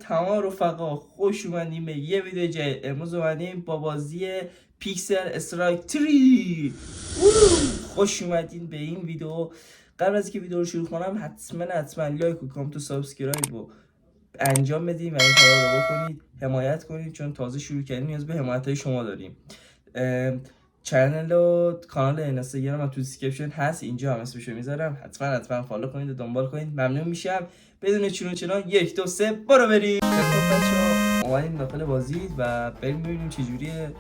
تمام رفقا، خوش اومدیم به یه ویدیو جدید. امروز اومدیم با بازی پیکسل استرایک 3. خوش اومدین به این ویدیو. قبل از اینکه ویدیو رو شروع کنم حتما لایک و کامنت و سابسکرایب رو انجام بدین و این کارا رو بکنید، حمایت کنید، چون تازه شروع کردیم نیاز به حمایت های شما داریم. چنل و کانال اینستاگرام هم تو دیسکریپشن هست، اینجا هم اسمشو میذارم، حتما فالو کنید و دنبال کنید، ممنون میشم. بدون چون 1 2 3 برو بریم. بچه‌ها اومدیم داخل بازی و بریم ببینیم چجوریه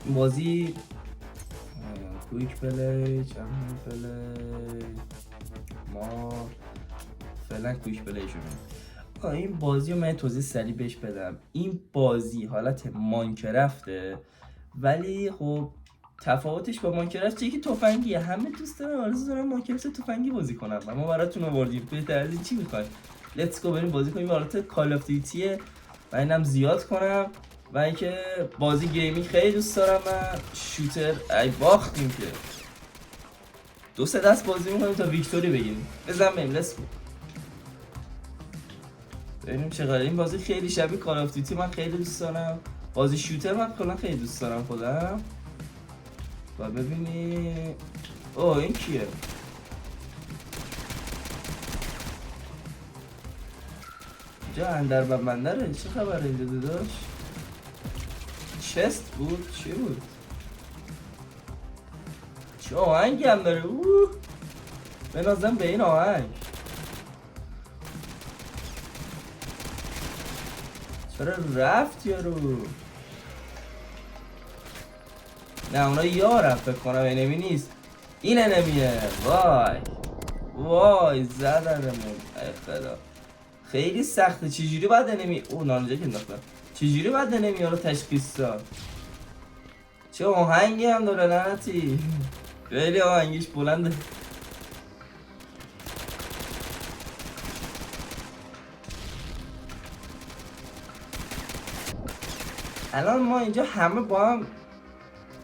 این بازی. کویک پلی، چند پلی، ما فعلا کویک پلی شدیم. این بازی رو من توضیح سریع بهش بدم. این بازی حالت ماینکرافته، ولی خب تفاوتش با ماینکرافت چیه که تفنگیه. همه دوست دارن آرزو دارن ماینکرافت تفنگی بازی کنن و ما براتون آوردیم. بهتر از این چی میخواید؟ لیتس گو بریم بازی کنیم. حالت کال اف دیوتیه و اینم زیاد کنم و اینکه بازی گیمینگ خیلی دوست دارم. من شوتر ای باختیم که 2-3 دست بازی میکنیم تا ویکتوری بگیریم. بزن بریم. لیتس گو ببینیم چقدر. این بازی خیلی شبیه کال اف دیوتی من خیلی دوست دارم. بازی شوتر من کلا خیلی دوست دارم خودم. و ببینی اوه این کیه؟ اینجا اندر و بندره. چه خبره اینجا داداش؟ چست بود؟ چی بود؟ چه آهنگی هم داره؟ بنازم به این آهنگ. چرا رفت یارو؟ نه اونا یارم فکر کنم. انمی نیست، این انمیه. وای زدنمون. ای خدا خیلی سخته. چجوری باید انمی نانجا که انداختم، چجوری باید انمی ها رو تشخیص داد؟ چه آهنگی هم داره لعنتی. خیلی آهنگیش بلنده. الان ما اینجا همه با هم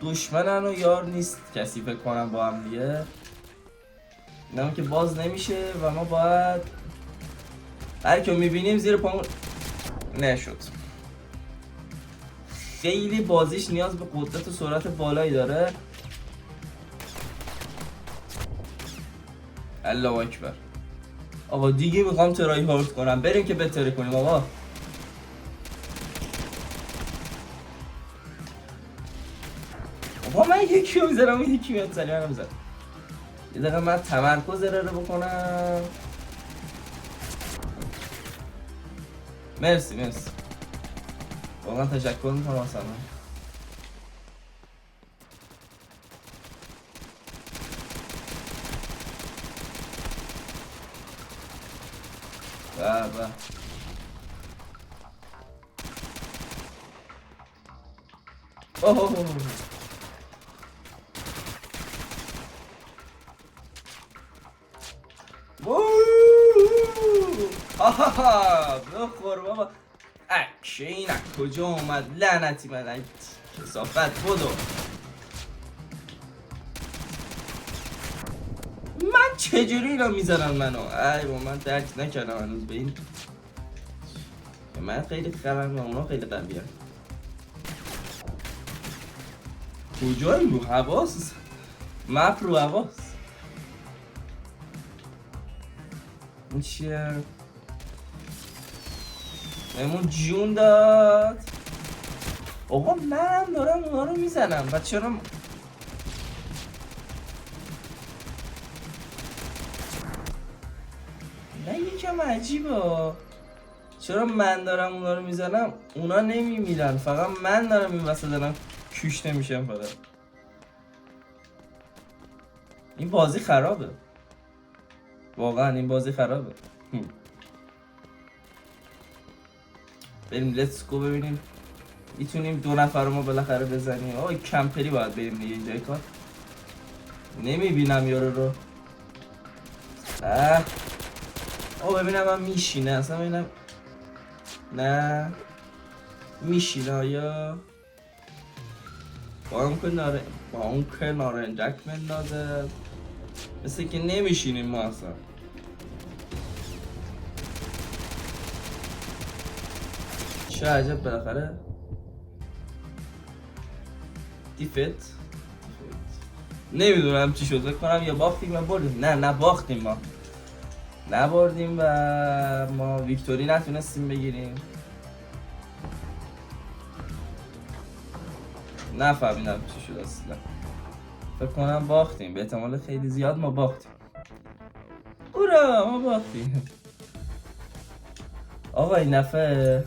دشمنن و یار نیست کسی فکر کنم با هم دیگه. اینم که باز نمیشه و ما باید هر که میبینیم زیر پامون. نشد. خیلی بازیش نیاز به قدرت و سرعت بالایی داره. الله اکبر. آقا دیگه میخوام ترای هارد کنم. بریم که بتره کنیم آقا. من یکی رو میذارم و یکی میاد سریع منو میذارم. یه دقیقه من تمرکز رو بکنم. مرسی واقعا تشکر میکنم اصلا. بابا اوه آها بخور بابا. اکشین کجا اومد لعنتی من کسافت بودو. من چجوری اینا میزنن منو؟ ای با من درک نکردم هنوز به این. من خیلی خرم و اونا خیلی قوی هم. کجایی رو حواس؟ مپ رو حواس. این چیه؟ بهمون جون داد. آقا من دارم اونا رو میزنم و چرا نه یکم عجیبه. چرا من دارم اونا رو میزنم اونا نمیمیرن، فقط من دارم این وسط دارم کشته میشم فقط. این بازی خرابه واقعا. این بازی خرابه. بریم لیتس گو ببینیم میتونیم 2 نفر رو ما بالاخره بزنیم. آقا کمپری باید بریم دیگه اینجای کار. نمیبینم یارو رو. آقا ببینم من میشینه اصلا. ببینم نه میشینه آیا با اون که نارنجک مندازه. مثل که نمیشینیم ما. اصلا. چه عجب بالاخره دیفت نمیدونم چی شد، فکر کنم یا باختیم یا بردیم. نه باختیم، ما نبردیم و ما ویکتوری نتونستیم بگیریم. نفهمیدم چی شد اصلا، فکر کنم باختیم، به احتمال خیلی زیاد ما باختیم. اورا ما باختیم. آقا این دفعه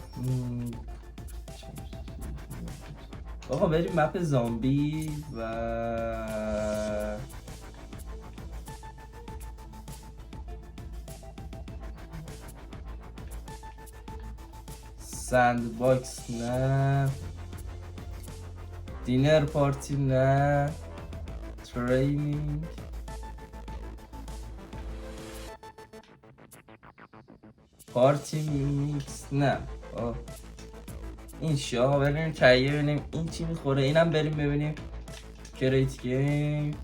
آقا بریم مپ زامبی و سند باکس نه، دینر پارتی نه، ترینینگ پارتی میکس نه. این شاه بریم تهیه ببینیم این چی میخوره. اینم بریم ببینیم کریت گیم.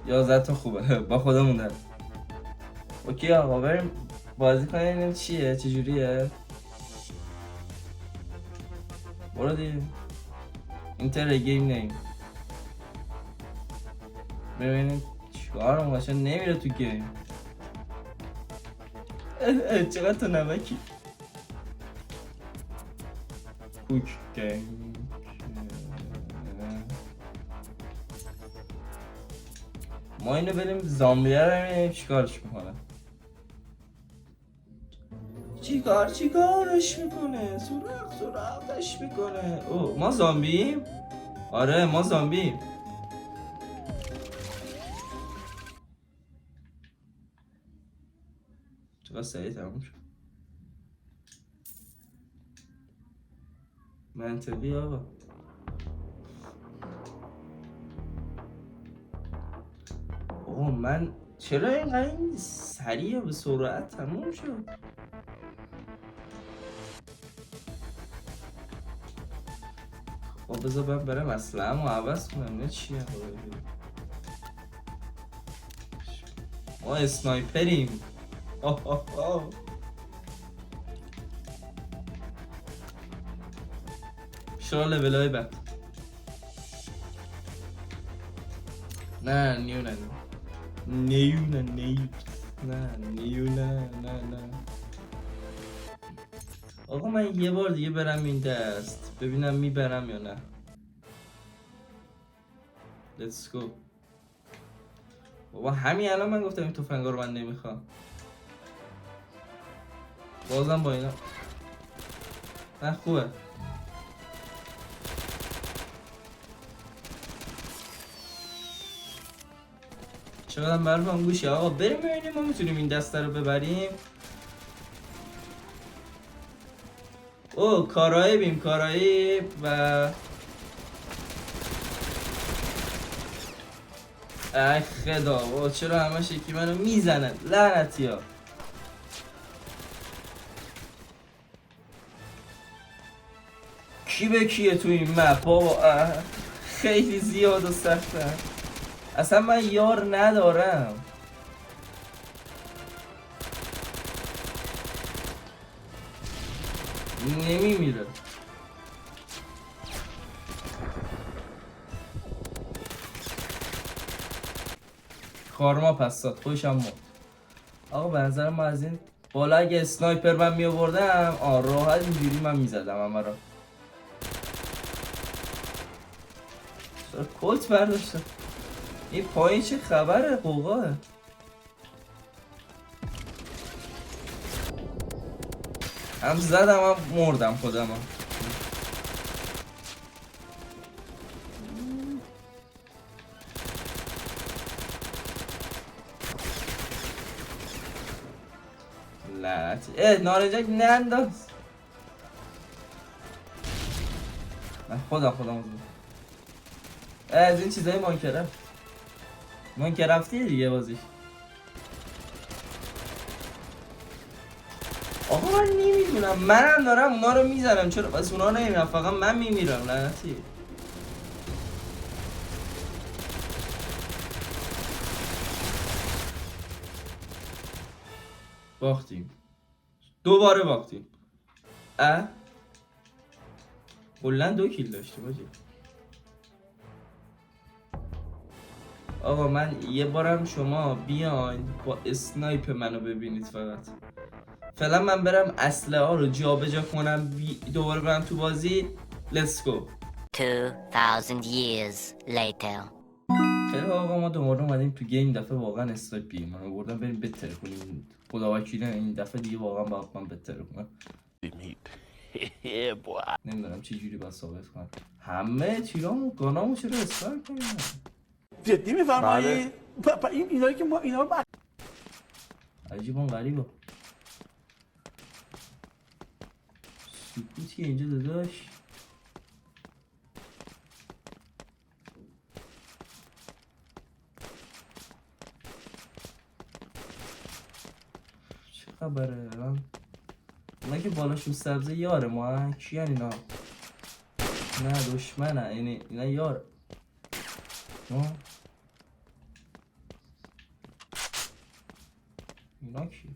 11 تا خوبه با خودمون دارم. اوکی آقا بریم بازی کنیم این چیه چجوریه. برو دیگه اینتر گیم نیم ببینیم چیکار ماشین نمیره تو گیم. چقدر تو نمکی کوک گیم. ما اینو بریم زامبیه رو ببینیم چیکارش میکنه. چیکارش میکنه؟ سراغش میکنه. او ما زامبیم؟ آره ما زامبیم. چقدر سریع تموم شد. منطقی آقا. اوه من چرا اینقدر این سریع به سرعت تموم شد؟ خب بذار من برم اسلحه‌مو عوض کنم. نه چیه ما اسنایپریم. شما لولای بعد نه نیو نه آقا من یه بار دیگه برم این دست ببینم میبرم یا نه. Let's go. بابا همین الان من گفتم این تفنگا رو من نمیخوام. بازم با اینا نه خوبه. چقدر برفم گوشی. آقا بریم ببینیم ما میتونیم این دسته رو ببریم. او کارایبیم و ای خدا چرا همش یکی منو میزنن لعنتی ها. کی به کیه تو این مپ بابا؟ خیلی زیاد و سخته. اصلا من یار ندارم. نمیمیره. کارما پس داد خوشم مرد. آقا به نظر من از این بالا اگه اسنایپر من می آوردم راحت اینجوری من میزدم همه رو. کلت برداشتم. این پایین چه خبره؟ قوقاه هم زدم هم مردم خودم هم. لعنتی نارنجک ننداز. من خودم زدم. از این چیزای مانکرافتی دیگه بازیش. آقا من نمیدونم منم دارم اونا رو میزنم چرا بس اونا نمیرم فقط من میمیرم لعنتی. باختیم دوباره باختیم. کلا 2 کیل داشتیم باجی. آقا من یه بارم شما بیاین با اسنایپ منو ببینید فقط. فعلا من برم اسلحه ها رو جابجا کنم دوباره برم تو بازی. Let's go. 2000 years later. خیلی آقا ما دوباره اومدیم تو گیم. دفعه واقعا اسنایپی من بردم بریم بتره کنیم. خدا وکیلی این دفعه دیگه واقعا باید من بتره کنم. نمیدونم چه جوری باید ثابت کنم. همه تیرامو گانامو چرا اسنایپ کنیم؟ جدی میفرمایی؟ اینایی که ما اینا رو عجیبان غریبا. سکوتی اینجا داداش. چه خبره؟ اونا که بالاشون سبزه یاره ما کی هن اینا؟ نه دشمنه اینا یار. اینا کی؟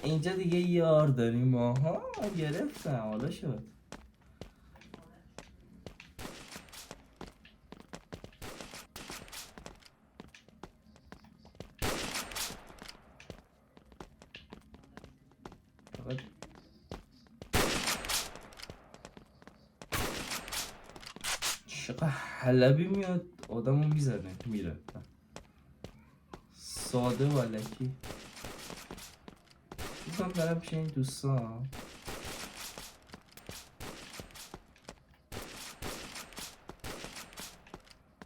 اینجا دیگه یار داریم ما. گرفتم حالا شد. چقدر حلبی میاد آدمو میزنه میره. ساده و علکی. میخوام برم پیش این دوستان.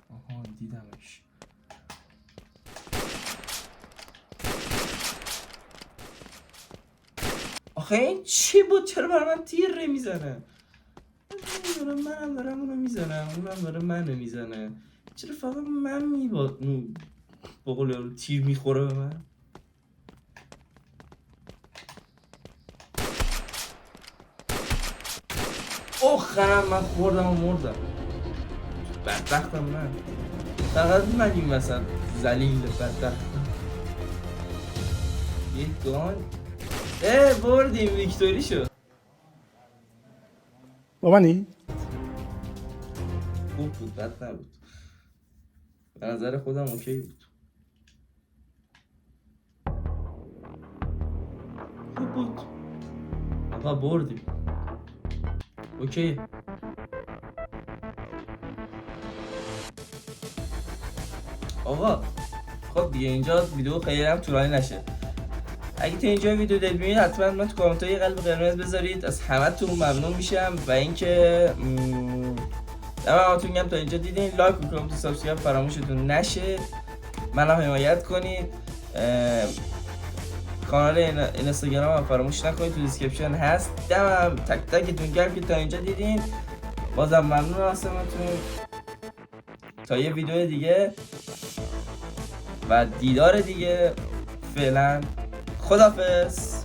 آها دیدمش. آخه این چی بود؟ چرا برای من تیر میزنه؟ منم دارم اونو میزنم، اونم داره منو میزنه. چرا فقط من بقول یارو تیر میخوره به من؟ آخرم من خوردم و مردم. بدبختم من. فقط من این وسط ذلیل بدبختم. یه گان. بردیم ویکتوری شد. با منی؟ خوب بود بد نبود. به نظر خودم اوکی بود. خوب بود. آقا بردیم. اوکی. آقا خب دیگه اینجا ویدیو خیلی هم طولانی نشه. اگه تا اینجا ویدیو دل میبینید حتما من تو کامنت ها یه قلب قرمز بذارید. از همتون ممنون میشم. و اینکه همتون میگم تا اینجا دیدین لایک و کامنت و سابسکرایب فراموشتون نشه. منم حمایت کنید. کانال اینستاگرام هم فراموش نکنید تو دیسکریپشن هست. دمم تک تکتون گرم که تا اینجا دیدین. بازم ممنون هستمتون. تا یه ویدیو دیگه و دیدار دیگه. فعلا خداحافظ.